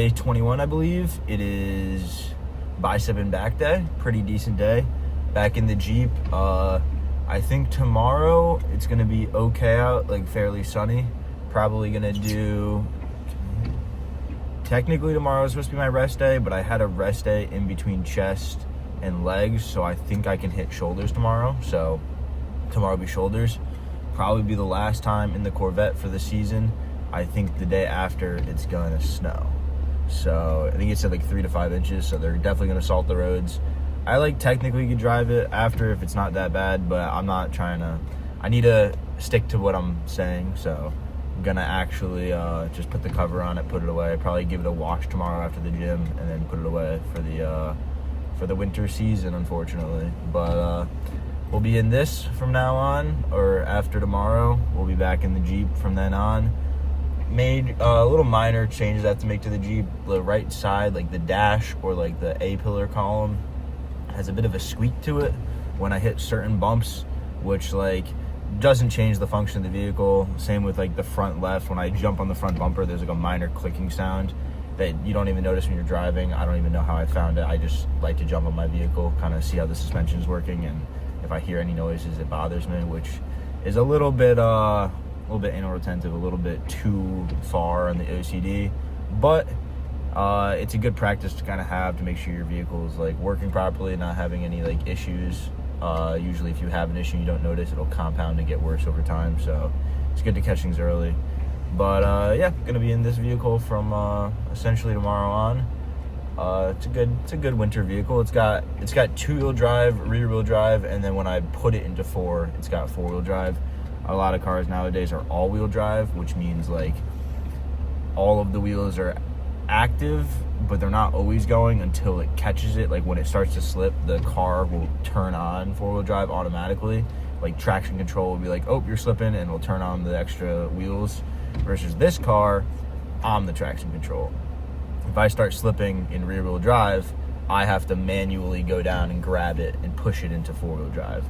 day 21, I believe. It is bicep and back day. Pretty decent day. Back in the Jeep. I think tomorrow it's going to be okay out, like fairly sunny. Probably going to do... Technically tomorrow is supposed to be my rest day, but I had a rest day in between chest and legs, so I think I can hit shoulders tomorrow. So tomorrow will be shoulders. Probably be the last time in the Corvette for the season. I think the day after it's gonna snow. So I think it said like 3 to 5 inches, so they're definitely gonna salt the roads. I technically could drive it after if it's not that bad, but I'm not trying to. I need to stick to what I'm saying, so I'm gonna actually just put the cover on it, put it away, probably give it a wash tomorrow after the gym, and then put it away for the winter season, unfortunately. But we'll be in this from now on, or after tomorrow. We'll be back in the Jeep from then on. Made little minor changes I have to make to the Jeep. The right side, like the dash or like the A-pillar column, has a bit of a squeak to it when I hit certain bumps, which like doesn't change the function of the vehicle. Same with like the front left. When I jump on the front bumper, there's like a minor clicking sound that you don't even notice when you're driving. I don't even know how I found it. I just like to jump on my vehicle, kind of see how the suspension is working, and if I hear any noises, it bothers me, which is a little bit anal retentive, a little bit too far on the OCD, but it's a good practice to kind of have to make sure your vehicle is like working properly, not having any like issues. Usually if you have an issue and you don't notice, it'll compound and get worse over time, so it's good to catch things early. But yeah, gonna be in this vehicle from essentially tomorrow on. It's a good winter vehicle. It's got 2-wheel drive, rear-wheel drive, and then when I put it into 4, it's got 4-wheel drive. A lot of cars nowadays are all-wheel drive, which means like all of the wheels are active, but they're not always going until it catches it. Like when it starts to slip, the car will turn on 4-wheel drive automatically. Like traction control will be like, oh, you're slipping, and it'll turn on the extra wheels. Versus this car, I'm the traction control. If I start slipping in rear-wheel drive, I have to manually go down and grab it and push it into 4-wheel drive.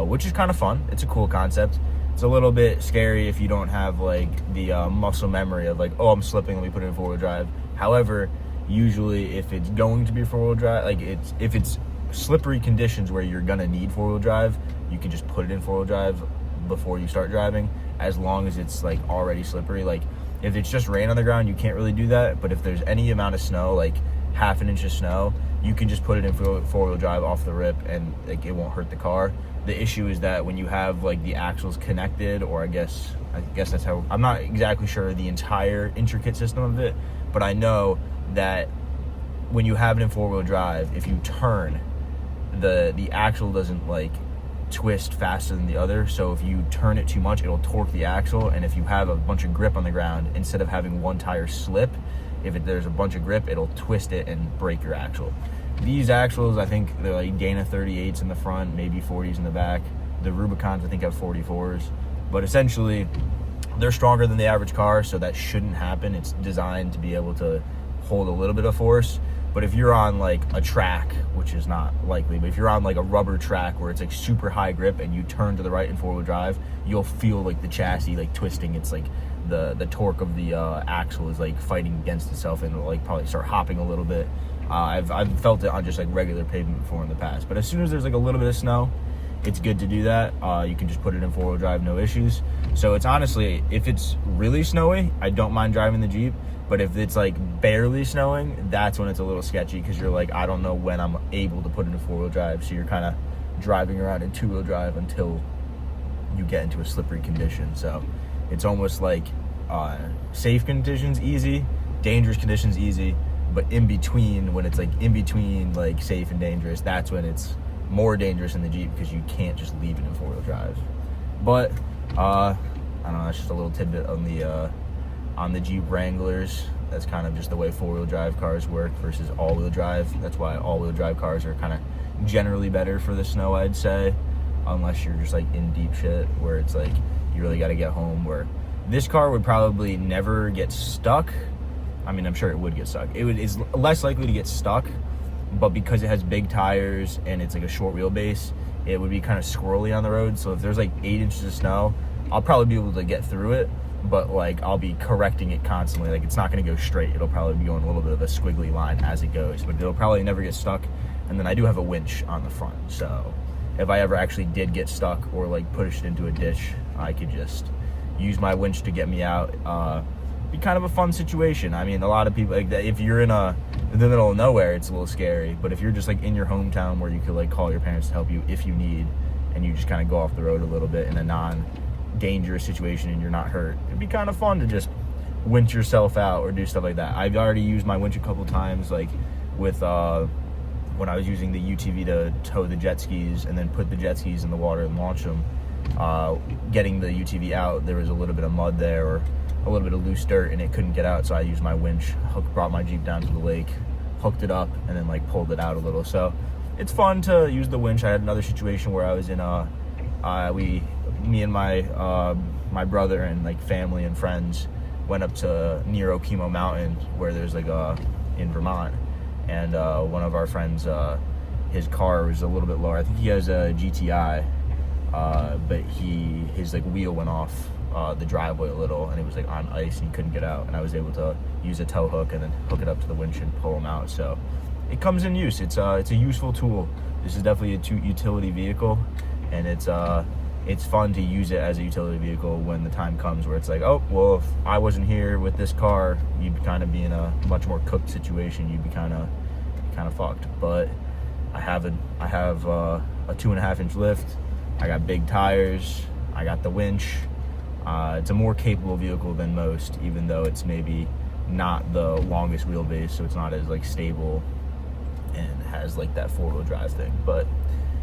Which is kind of fun. It's a cool concept. It's a little bit scary if you don't have like the muscle memory of like, oh, I'm slipping, let me put it in 4-wheel drive. However, usually if it's going to be 4-wheel drive, like if it's slippery conditions where you're gonna need 4-wheel drive, you can just put it in 4-wheel drive before you start driving, as long as it's like already slippery. Like if it's just rain on the ground, you can't really do that. But if there's any amount of snow, like half an inch of snow, you can just put it in 4-wheel drive off the rip, and like it won't hurt the car. The issue is that when you have like the axles connected, or I guess that's how, I'm not exactly sure the entire intricate system of it, but I know that when you have it in 4-wheel drive, if you turn, the axle doesn't like twist faster than the other. So if you turn it too much, it'll torque the axle, and if you have a bunch of grip on the ground, instead of having one tire slip, there's a bunch of grip, it'll twist it and break your axle. These axles, I think they're like Dana 38s in the front, maybe 40s in the back. The Rubicons, I think, have 44s. But essentially, they're stronger than the average car, so that shouldn't happen. It's designed to be able to hold a little bit of force. But if you're on like a track, which is not likely, but if you're on like a rubber track where it's like super high grip and you turn to the right in 4-wheel drive, you'll feel like the chassis like twisting. It's like the torque of the axle is like fighting against itself, and it'll like probably start hopping a little bit. I've felt it on just like regular pavement before in the past, but as soon as there's like a little bit of snow, it's good to do that. You can just put it in 4-wheel drive, no issues. So it's honestly, if it's really snowy, I don't mind driving the Jeep, but if it's like barely snowing, that's when it's a little sketchy, because you're like, I don't know when I'm able to put it in 4-wheel drive, so you're kind of driving around in 2-wheel drive until you get into a slippery condition. So it's almost like safe conditions easy, dangerous conditions easy, but in between, when it's like in between like safe and dangerous, that's when it's more dangerous in the Jeep, because you can't just leave it in 4-wheel drive. But I don't know, that's just a little tidbit on the Jeep Wranglers. That's kind of just the way 4-wheel drive cars work versus all-wheel drive. That's why all-wheel drive cars are kind of generally better for the snow, I'd say, unless you're just like in deep shit where it's like you really got to get home. Where this car would probably never get stuck. I mean, I'm sure it would get stuck. It's less likely to get stuck, but because it has big tires and it's like a short wheelbase, it would be kind of squirrely on the road. So if there's like 8 inches of snow, I'll probably be able to get through it. but like I'll be correcting it constantly. Like it's not going to go straight. It'll probably be going a little bit of a squiggly line as it goes, but it'll probably never get stuck. And then I do have a winch on the front, so if I ever actually did get stuck or like pushed into a ditch, I could just use my winch to get me out. Be kind of a fun situation. I mean, a lot of people, like, if you're in the middle of nowhere, it's a little scary. But if you're just like in your hometown where you could like call your parents to help you if you need, and you just kind of go off the road a little bit in a non-dangerous situation and you're not hurt, it'd be kind of fun to just winch yourself out or do stuff like that. I've already used my winch a couple times, like with when I was using the UTV to tow the jet skis and then put the jet skis in the water and launch them. Getting the UTV out, there was a little bit of mud there or a little bit of loose dirt and it couldn't get out, so I used my winch, brought my Jeep down to the lake, hooked it up, and then like pulled it out a little. So it's fun to use the winch. I had another situation where I was in me and my brother and like family and friends went up to near Okemo Mountain, where there's like in Vermont, and one of our friends, his car was a little bit lower. I think he has a GTI, but his like wheel went off the driveway a little, and it was like on ice and he couldn't get out, and I was able to use a tow hook and then hook it up to the winch and pull him out. So it comes in use. It's a useful tool. This is definitely a utility vehicle, and it's fun to use it as a utility vehicle when the time comes where it's like, oh well, if I wasn't here with this car, you'd kind of be in a much more cooked situation. You'd be kind of fucked. But I have a 2.5-inch lift. I got big tires. I got the winch. It's a more capable vehicle than most, even though it's maybe not the longest wheelbase, so it's not as like stable and has like that 4-wheel drive thing. But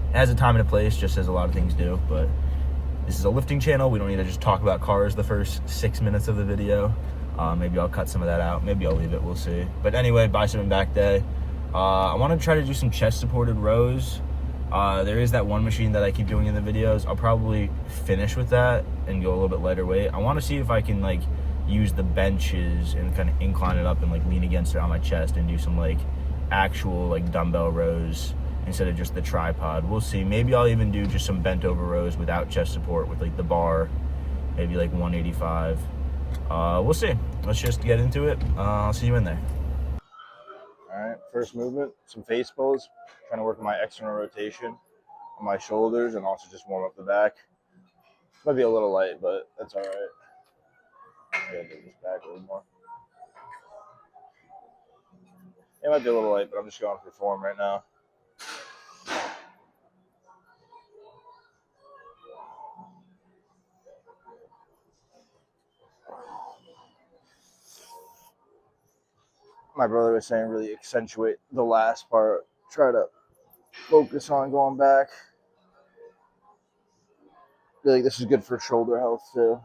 it has a time and a place, just as a lot of things do. But this is a lifting channel. We don't need to just talk about cars the first 6 minutes of the video. Maybe I'll cut some of that out. Maybe I'll leave it. We'll see. But anyway, bicep and back day. I want to try to do some chest supported rows. There is that one machine that I keep doing in the videos. I'll probably finish with that and go a little bit lighter weight. I want to see if I can like use the benches and kind of incline it up and like lean against it on my chest and do some like actual like dumbbell rows instead of just the tripod. We'll see. Maybe I'll even do just some bent over rows without chest support with like the bar, maybe like 185. We'll see. Let's just get into it. I'll see you in there. All right, first movement, some face pulls. Trying to work on my external rotation on my shoulders and also just warm up the back. Might be a little light, but that's all right. I gotta move this back a little more. It might be a little light, but I'm just going for form right now. My brother was saying really accentuate the last part. Try to focus on going back. I feel like this is good for shoulder health too.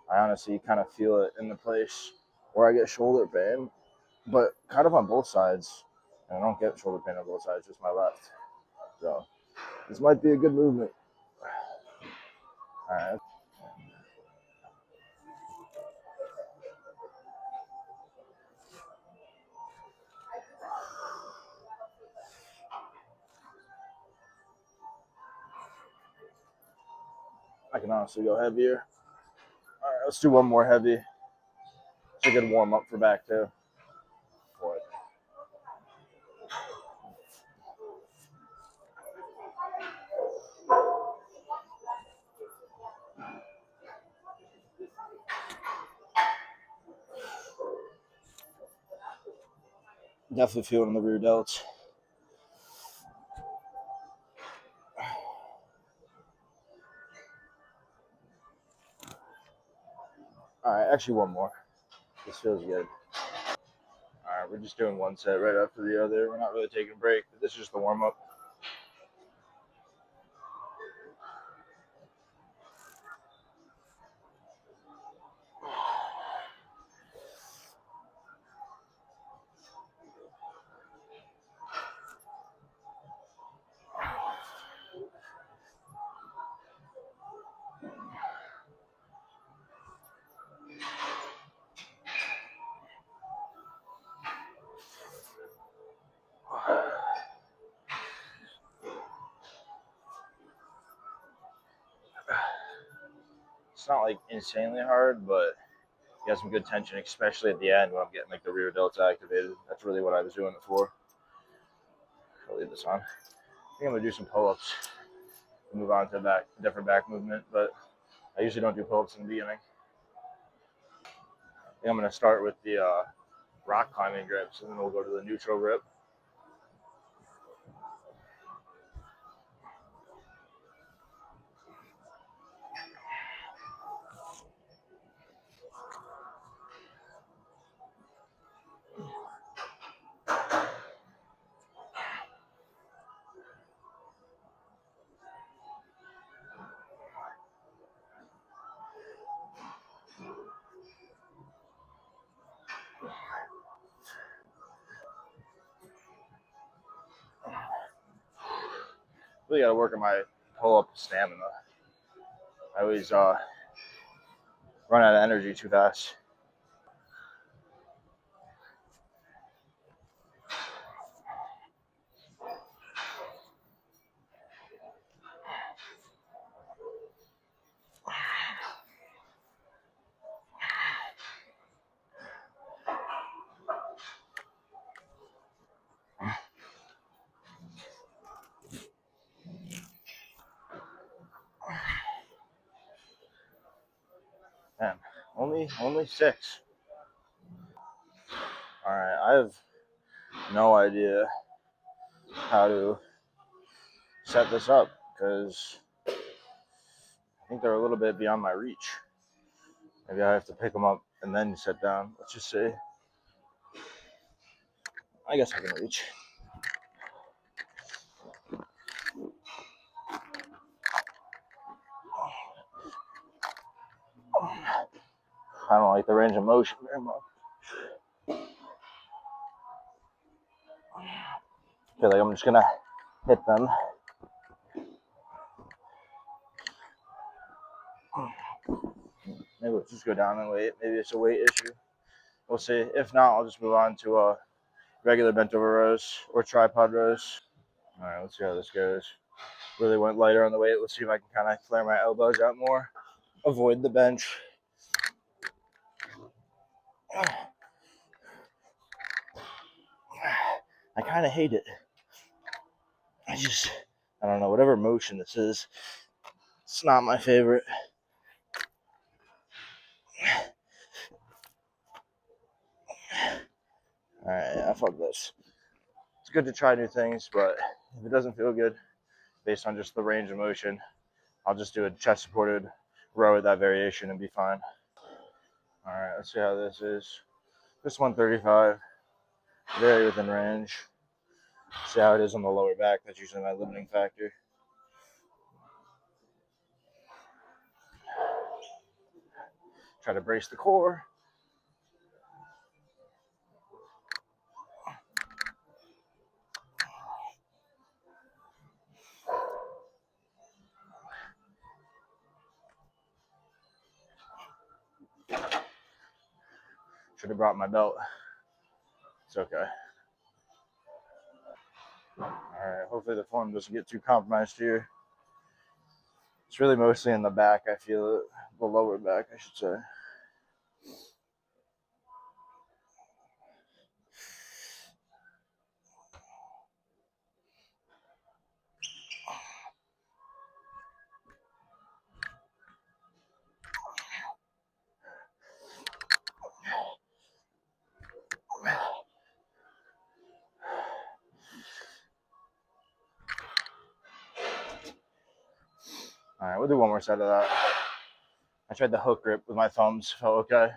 I honestly kind of feel it in the place where I get shoulder pain, but kind of on both sides. And I don't get shoulder pain on both sides, just my left. So this might be a good movement. All right. I can honestly go heavier. All right, let's do one more heavy. It's a good warm up for back too. Boy. Definitely feeling the rear delts. All right, actually one more. This feels good. All right, we're just doing one set right after the other. We're not really taking a break, but this is just the warm up. It's not like insanely hard, but you got some good tension, especially at the end when I'm getting like the rear delts activated. That's really what I was doing it for. I'll leave this on. I think I'm gonna do some pull-ups. Move on to different back movement, but I usually don't do pull-ups in the beginning. I think I'm gonna start with the rock climbing grips, and then we'll go to the neutral grip. Really got to work on my pull-up stamina. I always run out of energy too fast. Man, only 6. All right, I have no idea how to set this up because I think they're a little bit beyond my reach. Maybe I have to pick them up and then sit down. Let's just see. I guess I can reach. I don't like the range of motion very much. I feel like I'm just gonna hit them. Maybe let's just go down and wait. Maybe it's a weight issue. We'll see. If not, I'll just move on to a regular bent over rows or tripod rows. All right, let's see how this goes. Really went lighter on the weight. Let's see if I can kind of flare my elbows out more. Avoid the bench. I kind of hate it. I don't know, whatever motion this is, it's not my favorite. All right, I fuck this. It's good to try new things, but if it doesn't feel good based on just the range of motion, I'll just do a chest supported row at that variation and be fine. All right, let's see how this is. This 135, very within range. See how it is on the lower back. That's usually my limiting factor. Try to brace the core. Should have brought my belt. It's okay. All right, hopefully the form doesn't get too compromised here. It's really mostly in the back, I feel it. The lower back, I should say. All right, we'll do one more set of that. I tried the hook grip with my thumbs, felt okay.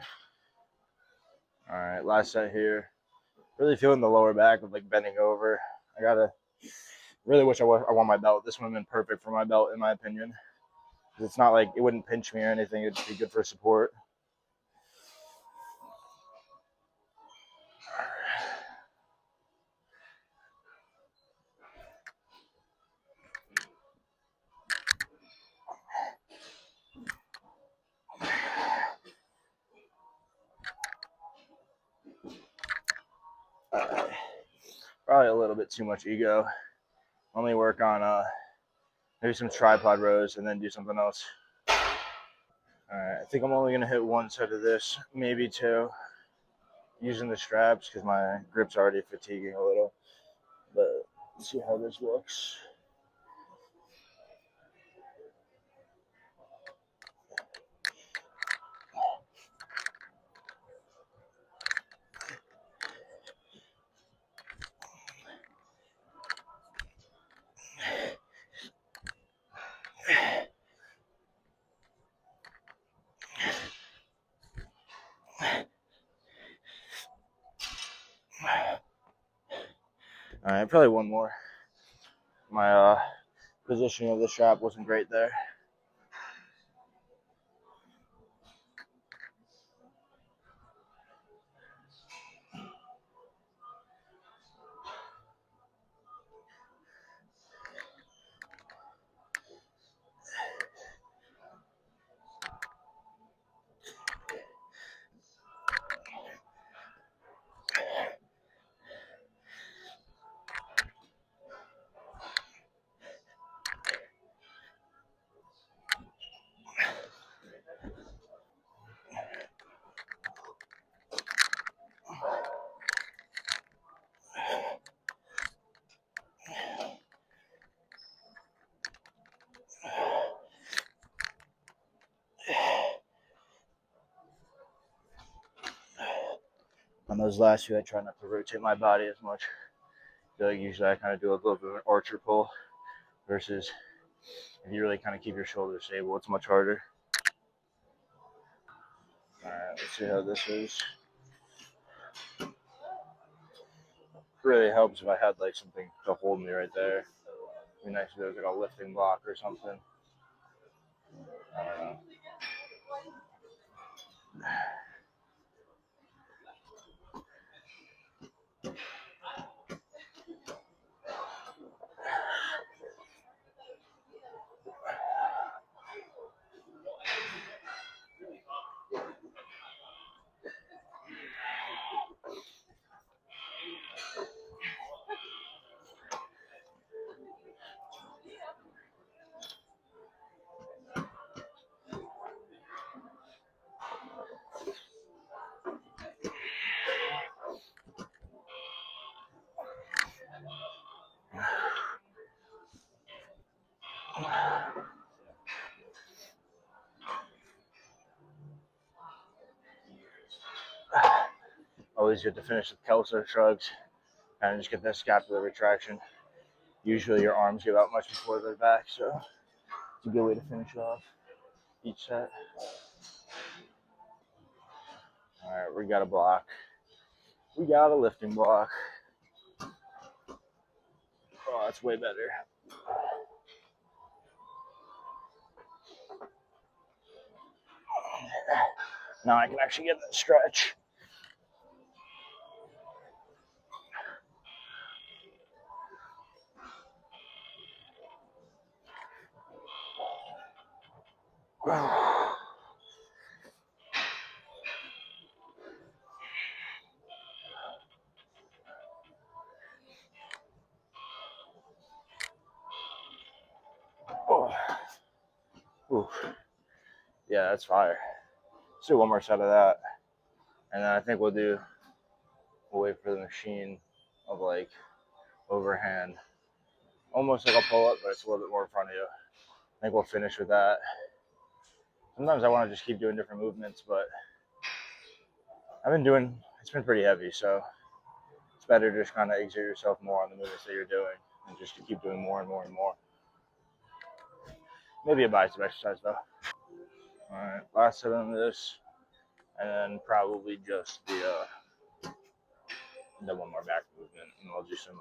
All right, last set here. Really feeling the lower back with like bending over. I gotta really wish I won my belt. This would have been perfect for my belt, in my opinion. It's not like it wouldn't pinch me or anything. It'd be good for support. Probably a little bit too much ego. Only work on maybe some tripod rows and then do something else. All right, I think I'm only gonna hit one set of this, maybe two, using the straps because my grip's already fatiguing a little. But let's see how this looks. All right, probably one more. My positioning of the strap wasn't great there. On those last few, I try not to rotate my body as much. I feel like usually I kind of do a little bit of an archer pull versus if you really kind of keep your shoulders stable, it's much harder. All right, let's see how this is. It really helps if I had like something to hold me right there. It'd be nice if there was like a lifting block or something. I don't know. Always good to finish with Kelso shrugs and just get that scapular retraction. Usually your arms give out much before they're back, so it's a good way to finish off each set. All right, we got a block. We got a lifting block. Oh, that's way better. Now I can actually get that stretch. Oh. Ooh. Yeah, that's fire. Let's do one more set of that. And then I think we'll wait for the machine of like overhand. Almost like a pull up, but it's a little bit more in front of you. I think we'll finish with that. Sometimes I want to just keep doing different movements, but it's been pretty heavy, so it's better to just kind of exert yourself more on the movements that you're doing and just to keep doing more and more and more. Maybe a bicep exercise though. All right, last set on this, and then probably just the one more back movement, and we'll do some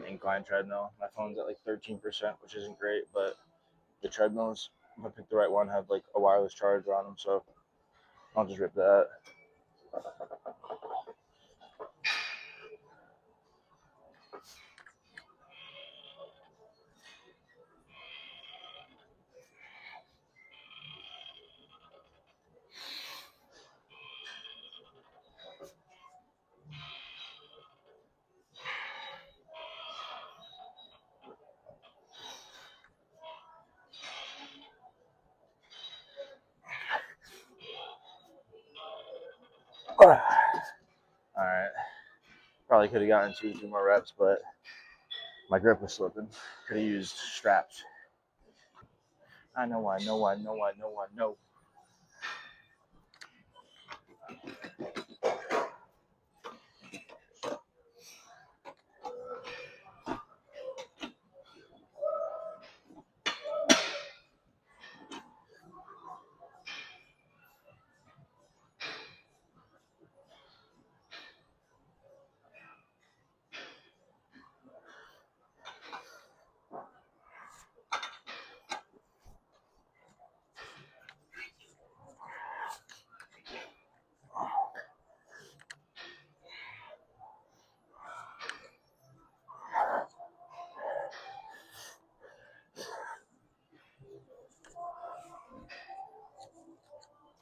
incline treadmill. My phone's at like 13%, which isn't great, but the treadmills, if I pick the right one, have like a wireless charger on them, so I'll just rip that. Probably could have gotten 2 more reps, but my grip was slipping. Could have used straps. I know.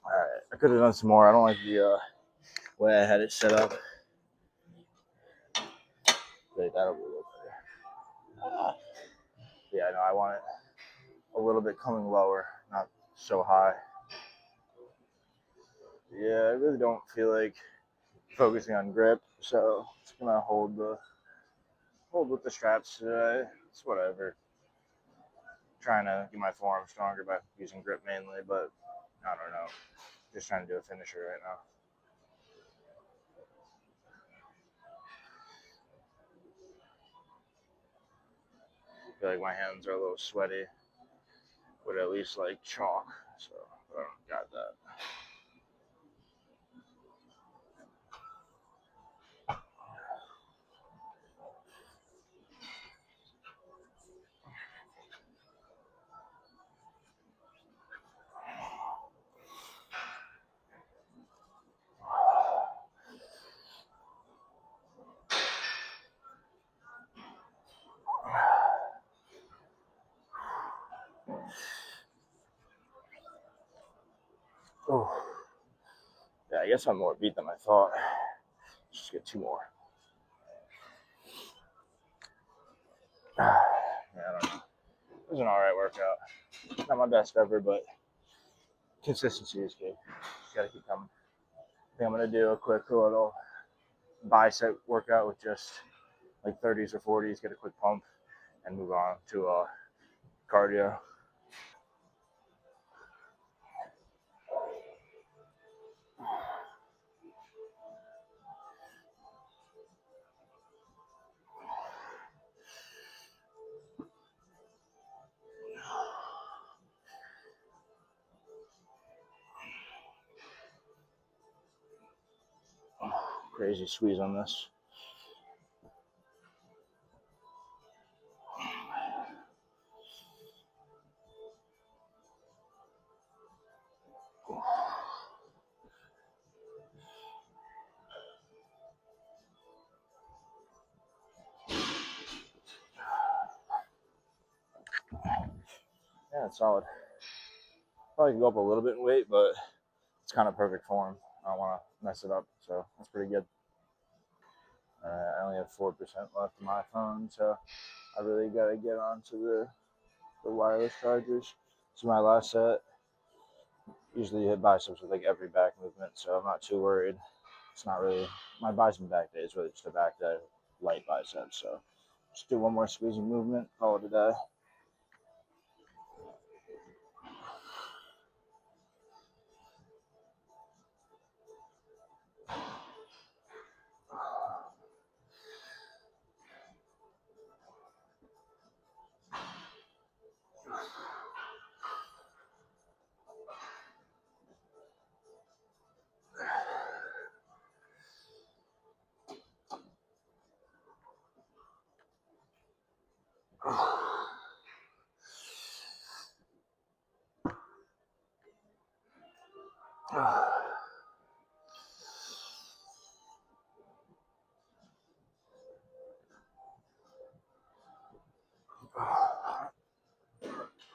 All right, I could have done some more. I don't like the way I had it set up. But that'll be a little better. Yeah, no, I want it a little bit coming lower, not so high. Yeah, I really don't feel like focusing on grip, so just gonna hold with the straps today. It's whatever. Trying to get my forearm stronger by using grip mainly, but I don't know. Just trying to do a finisher right now. I feel like my hands are a little sweaty. Would at least like chalk, so I don't got that. Oh, yeah, I guess I'm more beat than I thought. Just get 2 more. Yeah, I don't know. It was an alright workout. Not my best ever, but consistency is key. Just gotta keep coming. I think I'm gonna do a quick little bicep workout with just like 30s or 40s, get a quick pump, and move on to cardio. Crazy squeeze on this. Yeah, it's solid. Probably can go up a little bit in weight, but it's kind of perfect form. I don't want to mess it up, so that's pretty good. I only have 4% left in my phone, so I really got to get onto the wireless chargers. So my last set, usually you hit biceps with like every back movement, so I'm not too worried. It's not really, my bicep back day is really just a back day, light biceps. So just do one more squeezing movement, call it a day.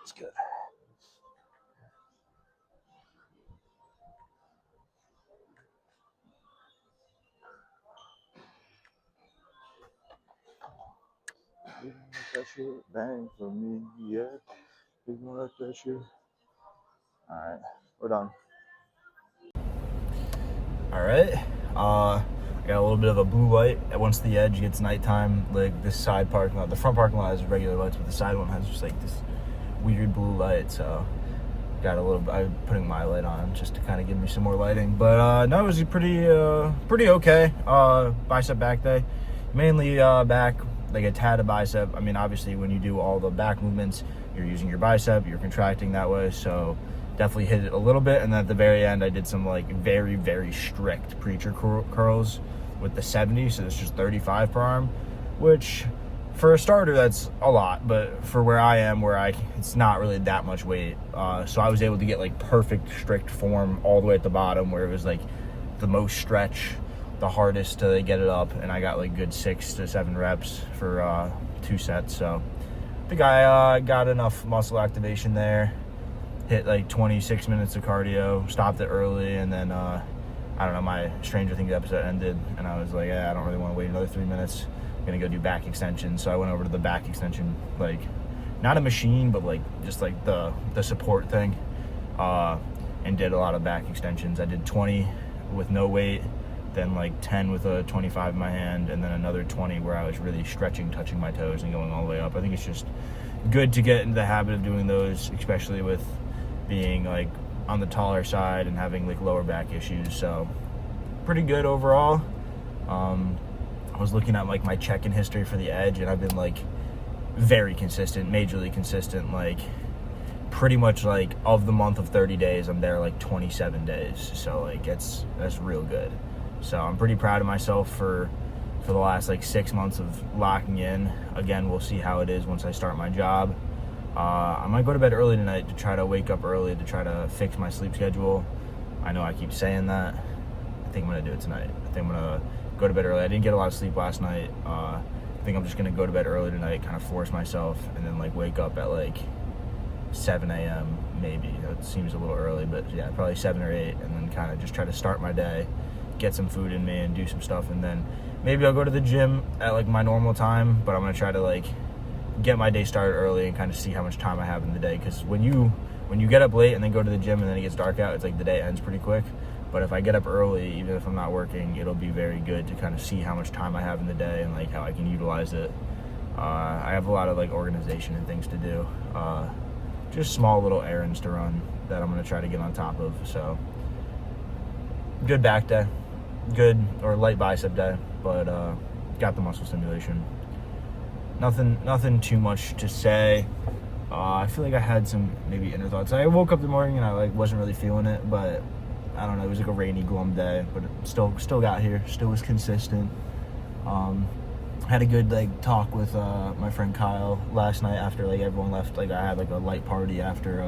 It's good. You let that shit bang for me, yeah. You gonna let that shit. All right, we're done. All right. I got a little bit of a blue light. Once the edge gets nighttime, like this side parking lot, the front parking lot has regular lights, but the side one has just like this weird blue light. So got a little. I'm putting my light on just to kind of give me some more lighting. But no, it was pretty okay. Bicep back day, mainly back, like a tad of bicep. I mean, obviously when you do all the back movements, you're using your bicep, you're contracting that way. So definitely hit it a little bit. And then at the very end, I did some like very, very strict preacher curls with the 70. So it's just 35 per arm, which for a starter, that's a lot. But for where I am, it's not really that much weight. So I was able to get like perfect strict form all the way at the bottom, where it was like the most stretch, the hardest to get it up. And I got like good 6 to 7 reps for 2 sets. So I think I got enough muscle activation there. Hit like 26 minutes of cardio, stopped it early, and then I don't know, my Stranger Things episode ended, and I was like, I don't really want to wait another 3 minutes. I'm gonna go do back extensions. So I went over to the back extension, like not a machine, but like just like the support thing, and did a lot of back extensions. I did 20 with no weight, then like 10 with a 25 in my hand, and then another 20 where I was really stretching, touching my toes, and going all the way up. I think it's just good to get into the habit of doing those, especially with being like on the taller side and having like lower back issues. So pretty good overall. I was looking at like my check-in history for the edge, and I've been like very consistent, majorly consistent, like pretty much like of the month of 30 days, I'm there like 27 days. So like that's real good. So I'm pretty proud of myself for the last like 6 months of locking in. Again, we'll see how it is once I start my job. I might go to bed early tonight to try to wake up early to try to fix my sleep schedule. I know I keep saying that. I think I'm going to do it tonight. I think I'm going to go to bed early. I didn't get a lot of sleep last night. I think I'm just going to go to bed early tonight, kind of force myself, and then like wake up at like 7 a.m. maybe. That seems a little early, but yeah, probably 7 or 8, and then kind of just try to start my day, get some food in me, and do some stuff. And then maybe I'll go to the gym at like my normal time, but I'm going to try to like get my day started early and kind of see how much time I have in the day. Because when you get up late and then go to the gym and then it gets dark out, it's like the day ends pretty quick. But if I get up early, even if I'm not working, it'll be very good to kind of see how much time I have in the day and like how I can utilize it. I have a lot of like organization and things to do, just small little errands to run that I'm going to try to get on top of. So good back day, good or light bicep day, but got the muscle stimulation. Nothing too much to say. I feel like I had some maybe inner thoughts. I woke up in the morning and I like wasn't really feeling it, but I don't know. It was like a rainy, glum day, but it still got here. Still was consistent. Had a good like talk with my friend Kyle last night after like everyone left. Like I had like a light party after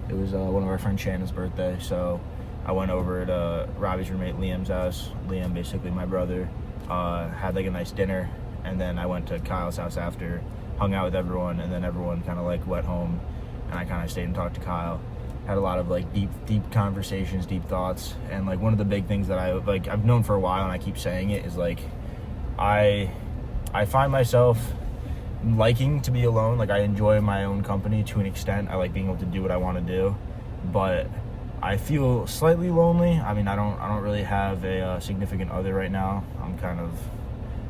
it was one of our friend Shannon's birthday. So I went over to Robbie's roommate Liam's house. Liam, basically my brother, had like a nice dinner. And then I went to Kyle's house after, hung out with everyone, and then everyone kind of like went home, and I kind of stayed and talked to Kyle. Had a lot of like deep conversations, deep thoughts, and like one of the big things that I've known for a while, and I keep saying it, is like I find myself liking to be alone. Like I enjoy my own company to an extent. I like being able to do what I want to do, but I feel slightly lonely. I mean, I don't really have a significant other right now. I'm kind of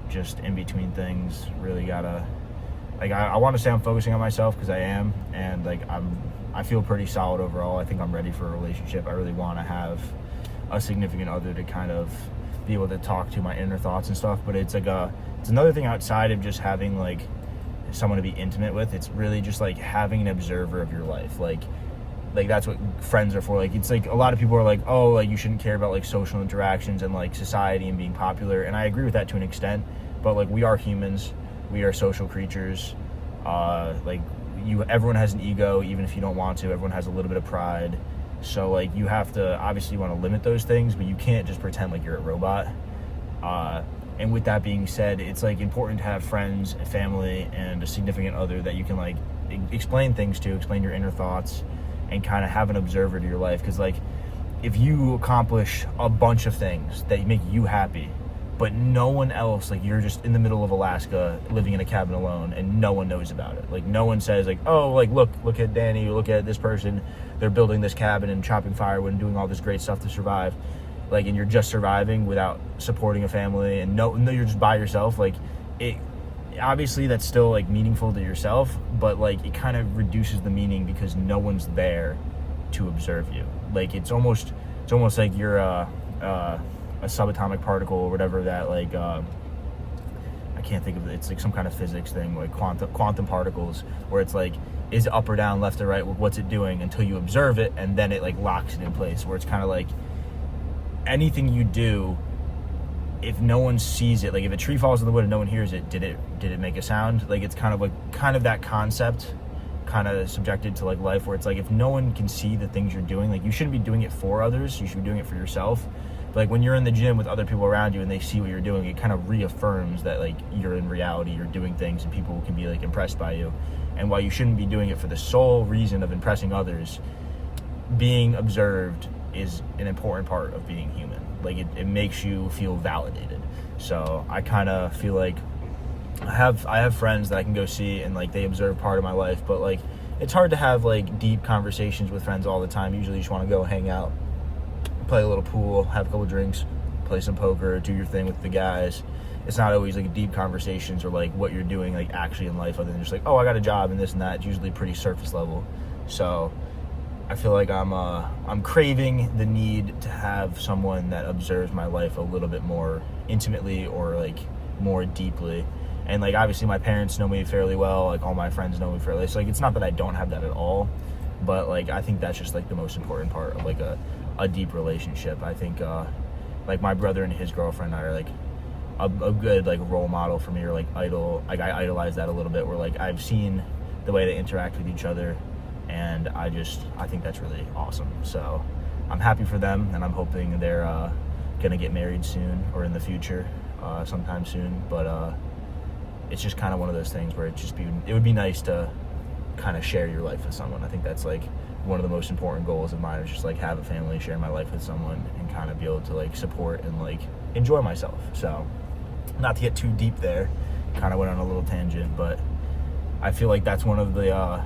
just in between things. Really gotta like I want to say I'm focusing on myself, because I am, and like I feel pretty solid overall. I think I'm ready for a relationship. I really want to have a significant other to kind of be able to talk to my inner thoughts and stuff. But it's like it's another thing outside of just having like someone to be intimate with. It's really just like having an observer of your life. Like that's what friends are for. Like it's like a lot of people are like, oh, like you shouldn't care about like social interactions and like society and being popular, and I agree with that to an extent, but like we are humans, we are social creatures. Everyone has an ego, even if you don't want to. Everyone has a little bit of pride, so like you have to, obviously you want to limit those things, but you can't just pretend like you're a robot. And with that being said, it's like important to have friends, family, and a significant other that you can like explain things to, explain your inner thoughts, and kind of have an observer to your life. Because like if you accomplish a bunch of things that make you happy, but no one else, like you're just in the middle of Alaska living in a cabin alone and no one knows about it. Like no one says like, oh, like look at Danny, look at this person, they're building this cabin and chopping firewood and doing all this great stuff to survive. like, and you're just surviving without supporting a family, and no, you're just by yourself, like, it obviously that's still like meaningful to yourself, but like it kind of reduces the meaning because no one's there to observe you. Like it's almost like you're a subatomic particle or whatever that, like I can't think of it. It's like some kind of physics thing, like quantum particles, where it's like, is it up or down, left or right, what's it doing, until you observe it, and then it like locks it in place, where it's kind of like anything you do, if no one sees it, like if a tree falls in the wood and no one hears it, did it make a sound? Like it's kind of that concept, kind of subjected to like life, where it's like, if no one can see the things you're doing, like you shouldn't be doing it for others, you should be doing it for yourself. But like when you're in the gym with other people around you and they see what you're doing, it kind of reaffirms that like you're in reality, you're doing things, and people can be like impressed by you. And while you shouldn't be doing it for the sole reason of impressing others, being observed is an important part of being human. Like it makes you feel validated. So I kind of feel like I have friends that I can go see, and like they observe part of my life, but like it's hard to have like deep conversations with friends all the time. Usually you just want to go hang out, play a little pool, have a couple drinks, play some poker, do your thing with the guys. It's not always like deep conversations or like what you're doing like actually in life, other than just like, oh, I got a job and this and that. It's usually pretty surface level. So I feel like I'm craving the need to have someone that observes my life a little bit more intimately or like more deeply. And like obviously my parents know me fairly well, like all my friends know me fairly. So like it's not that I don't have that at all, but like I think that's just like the most important part of like a deep relationship. I think like my brother and his girlfriend are like a good like role model for me, or like idol. Like I idolize that a little bit, where like I've seen the way they interact with each other, and I think that's really awesome. So I'm happy for them, and I'm hoping they're gonna get married soon or in the future, sometime soon. But it's just kind of one of those things where it would be nice to kind of share your life with someone. I think that's like one of the most important goals of mine, is just like have a family, share my life with someone, and kind of be able to like support and like enjoy myself. So not to get too deep there, kind of went on a little tangent, but I feel like that's one of the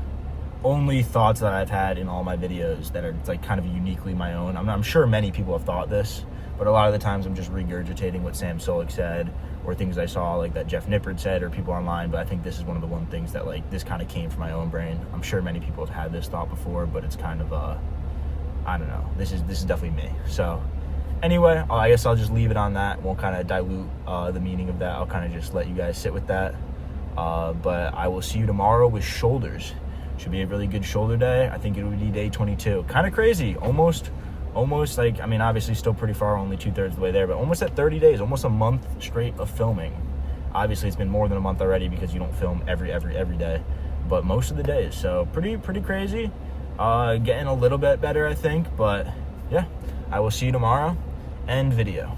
only thoughts that I've had in all my videos that are like kind of uniquely my own. I'm sure many people have thought this, but a lot of the times I'm just regurgitating what Sam Solik said, or things I saw like that Jeff Nippard said, or people online. But I think this is one of the things that like this kind of came from my own brain. I'm sure many people have had this thought before, but it's kind of I don't know. This is definitely me. So anyway, I guess I'll just leave it on that. Won't kind of dilute the meaning of that. I'll kind of just let you guys sit with that. But I will see you tomorrow with shoulders. Should be a really good shoulder day. I think it would be day 22. Kind of crazy. Almost like, I mean, obviously still pretty far, only 2/3 of the way there, but almost at 30 days, almost a month straight of filming. Obviously it's been more than a month already because you don't film every day, but most of the days. So pretty crazy. Getting a little bit better, I think, but yeah, I will see you tomorrow. End video.